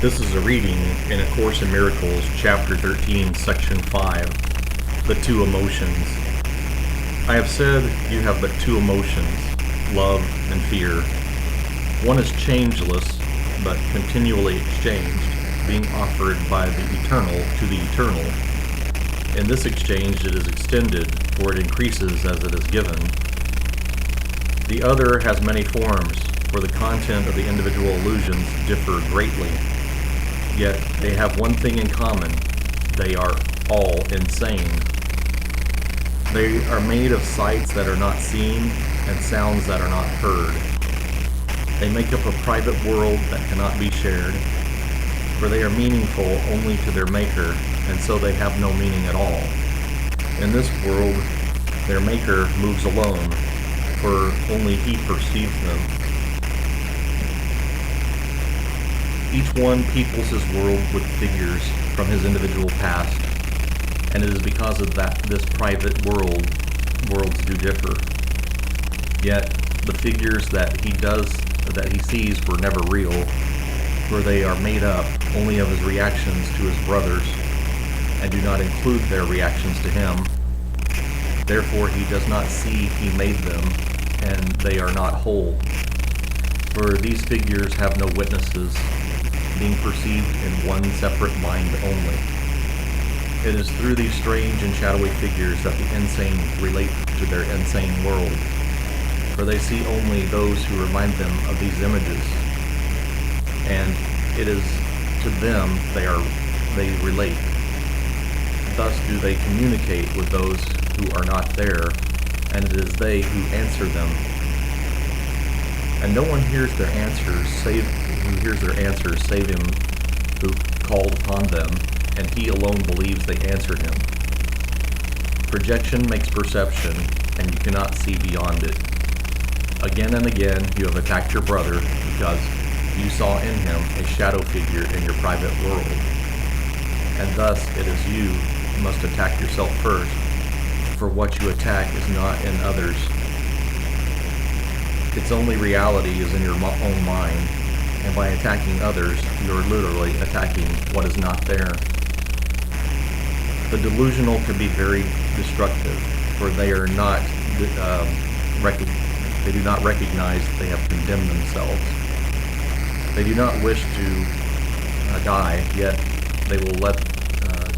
This is a reading in A Course in Miracles, Chapter 13, Section 5, The Two Emotions. I have said you have but two emotions, love and fear. One is changeless, but continually exchanged, being offered by the eternal to the eternal. In this exchange it is extended, for it increases as it is given. The other has many forms, for the content of the individual illusions differ greatly. Yet they have one thing in common: they are all insane. They are made of sights that are not seen and sounds that are not heard. They make up a private world that cannot be shared, for they are meaningful only to their maker, and so they have no meaning at all. In this world, their maker moves alone, for only he perceives them. Each one peoples his world with figures from his individual past, and it is because of that this private worlds do differ. Yet the figures that he sees were never real, for they are made up only of his reactions to his brothers, and do not include their reactions to him. Therefore he does not see he made them, and they are not whole. For these figures have no witnesses, being perceived in one separate mind only. It is through these strange and shadowy figures that the insane relate to their insane world, for they see only those who remind them of these images, and it is to them they relate. Thus do they communicate with those who are not there, and it is they who answer them. And no one hears their answers save him who called upon them, and he alone believes they answered him. Projection makes perception, and you cannot see beyond it. Again and again you have attacked your brother because you saw in him a shadow figure in your private world, and thus it is you who must attack yourself first, for what you attack is not in others. Its only reality is in your own mind, and by attacking others, you are literally attacking what is not there. The delusional can be very destructive, for they are not they do not recognize that they have condemned themselves. They do not wish to die, yet they will let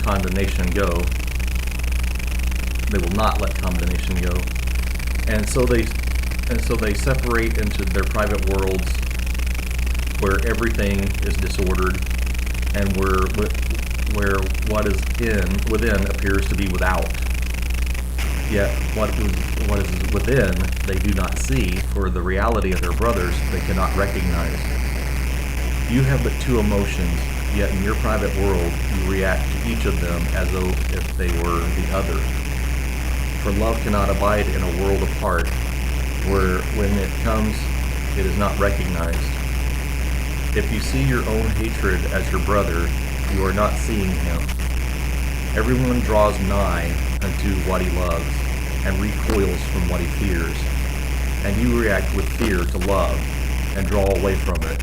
condemnation go. They will not let condemnation go, and so they separate into their private worlds, where everything is disordered, and where what is within appears to be without. Yet what is within they do not see, for the reality of their brothers they cannot recognize. You have but two emotions, yet in your private world you react to each of them as though if they were the other. For love cannot abide in a world apart, where when it comes it is not recognized. If you see your own hatred as your brother, you are not seeing him. Everyone draws nigh unto what he loves, and recoils from what he fears, and you react with fear to love, and draw away from it.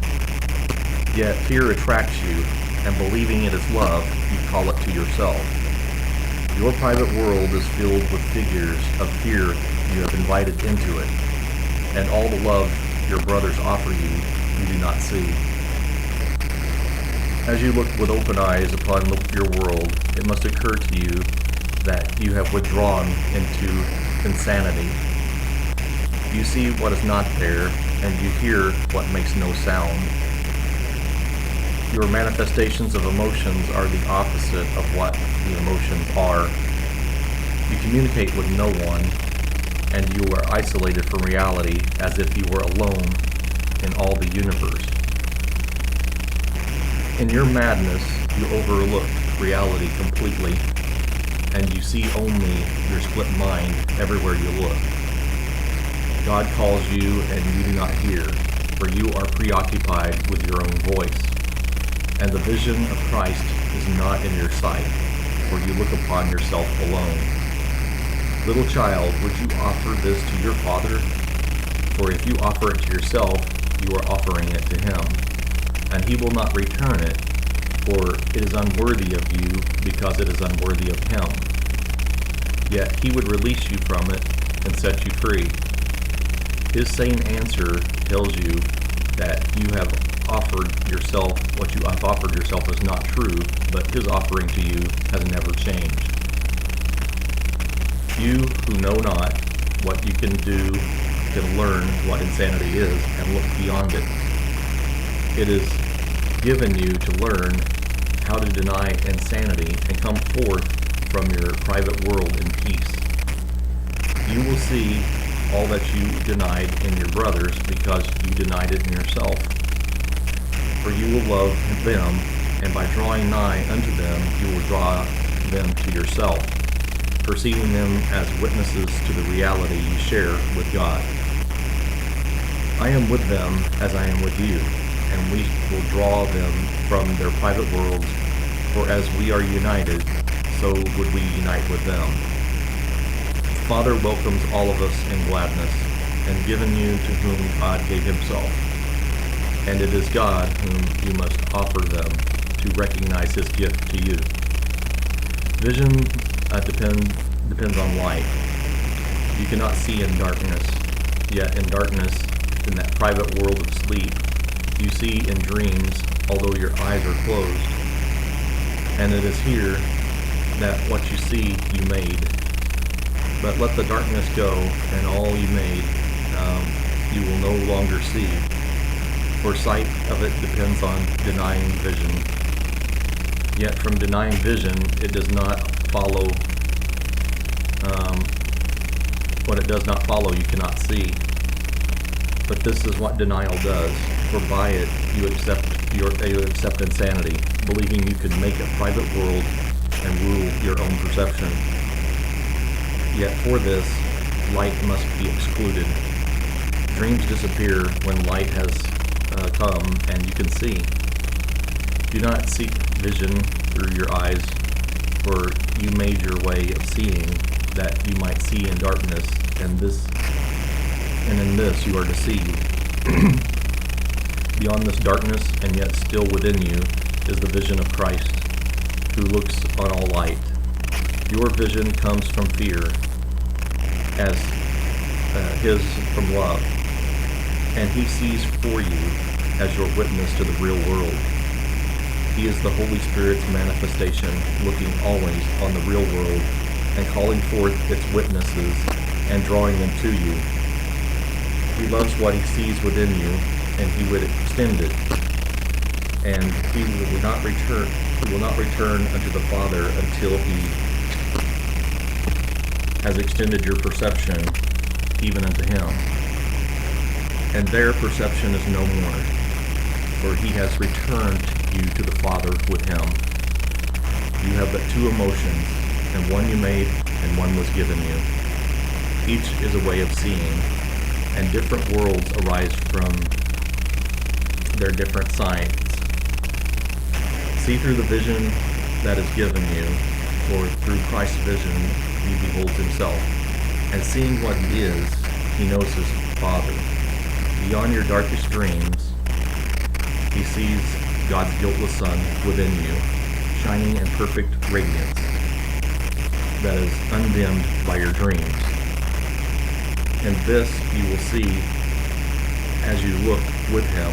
Yet fear attracts you, and believing it is love, you call it to yourself. Your private world is filled with figures of fear you have invited into it, and all the love your brothers offer you, you do not see. As you look with open eyes upon your world, it must occur to you that you have withdrawn into insanity. You see what is not there, and you hear what makes no sound. Your manifestations of emotions are the opposite of what the emotions are. You communicate with no one, and you are isolated from reality as if you were alone in all the universe. In your madness, you overlook reality completely, and you see only your split mind everywhere you look. God calls you, and you do not hear, for you are preoccupied with your own voice, and the vision of Christ is not in your sight, for you look upon yourself alone. Little child, would you offer this to your Father? For if you offer it to yourself, you are offering it to him, and he will not return it, for it is unworthy of you, because it is unworthy of him. Yet he would release you from it and set you free. His same answer tells you that you have offered yourself, what you have offered yourself is not true, but his offering to you has never changed. You who know not what you can do can learn what insanity is and look beyond it. It is given you to learn how to deny insanity and come forth from your private world in peace. You will see all that you denied in your brothers because you denied it in yourself. For you will love them, and by drawing nigh unto them, you will draw them to yourself, perceiving them as witnesses to the reality you share with God. I am with them as I am with you, and we will draw them from their private worlds, for as we are united, so would we unite with them. The Father welcomes all of us in gladness, and given you to whom God gave himself. And it is God whom you must offer them to recognize his gift to you. Vision depends on light. You cannot see in darkness, yet in darkness, in that private world of sleep, you see in dreams, although your eyes are closed. And it is here that what you see you made. But let the darkness go, and all you made you will no longer see. For sight of it depends on denying vision. Yet from denying vision, it does not follow. What it does not follow, you cannot see. But this is what denial does. For by it you accept insanity, believing you can make a private world and rule your own perception. Yet for this, light must be excluded. Dreams disappear when light has come and you can see. Do not seek vision through your eyes, for you made your way of seeing that you might see in darkness, and in this you are deceived. Beyond this darkness, and yet still within you, is the vision of Christ, who looks on all light. Your vision comes from fear, as his from love, and he sees for you as your witness to the real world. He is the Holy Spirit's manifestation, looking always on the real world and calling forth its witnesses and drawing them to you. He loves what he sees within you, and he would extend it. And he will not return unto the Father until he has extended your perception even unto him. And their perception is no more, for he has returned you to the Father with him. You have but two emotions, and one you made, and one was given you. Each is a way of seeing, and different worlds arise from their different signs. See through the vision that is given you, for through Christ's vision he beholds himself, and seeing what he is, he knows his Father. Beyond your darkest dreams, he sees God's guiltless Son within you, shining in perfect radiance that is undimmed by your dreams. And this you will see as you look with him,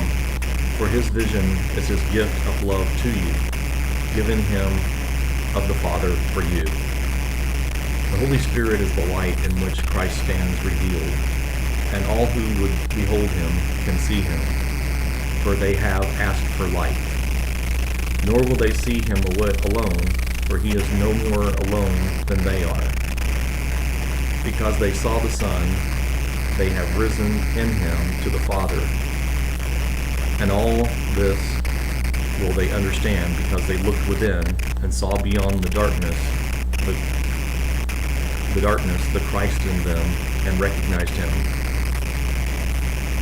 for his vision is his gift of love to you, given him of the Father for you. The Holy Spirit is the light in which Christ stands revealed, and all who would behold him can see him, for they have asked for light. Nor will they see him alone, for he is no more alone than they are. Because they saw the Son, they have risen in him to the Father. And all this will they understand, because they looked within and saw beyond the darkness, the Christ in them, and recognized him.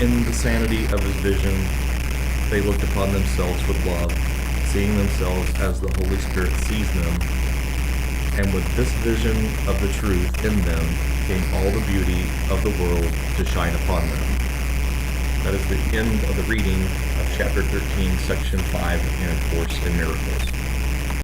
In the sanity of his vision, they looked upon themselves with love, seeing themselves as the Holy Spirit sees them, and with this vision of the truth in them came all the beauty of the world to shine upon them. That is the end of the reading of chapter 13, section 5, and A Course in Miracles.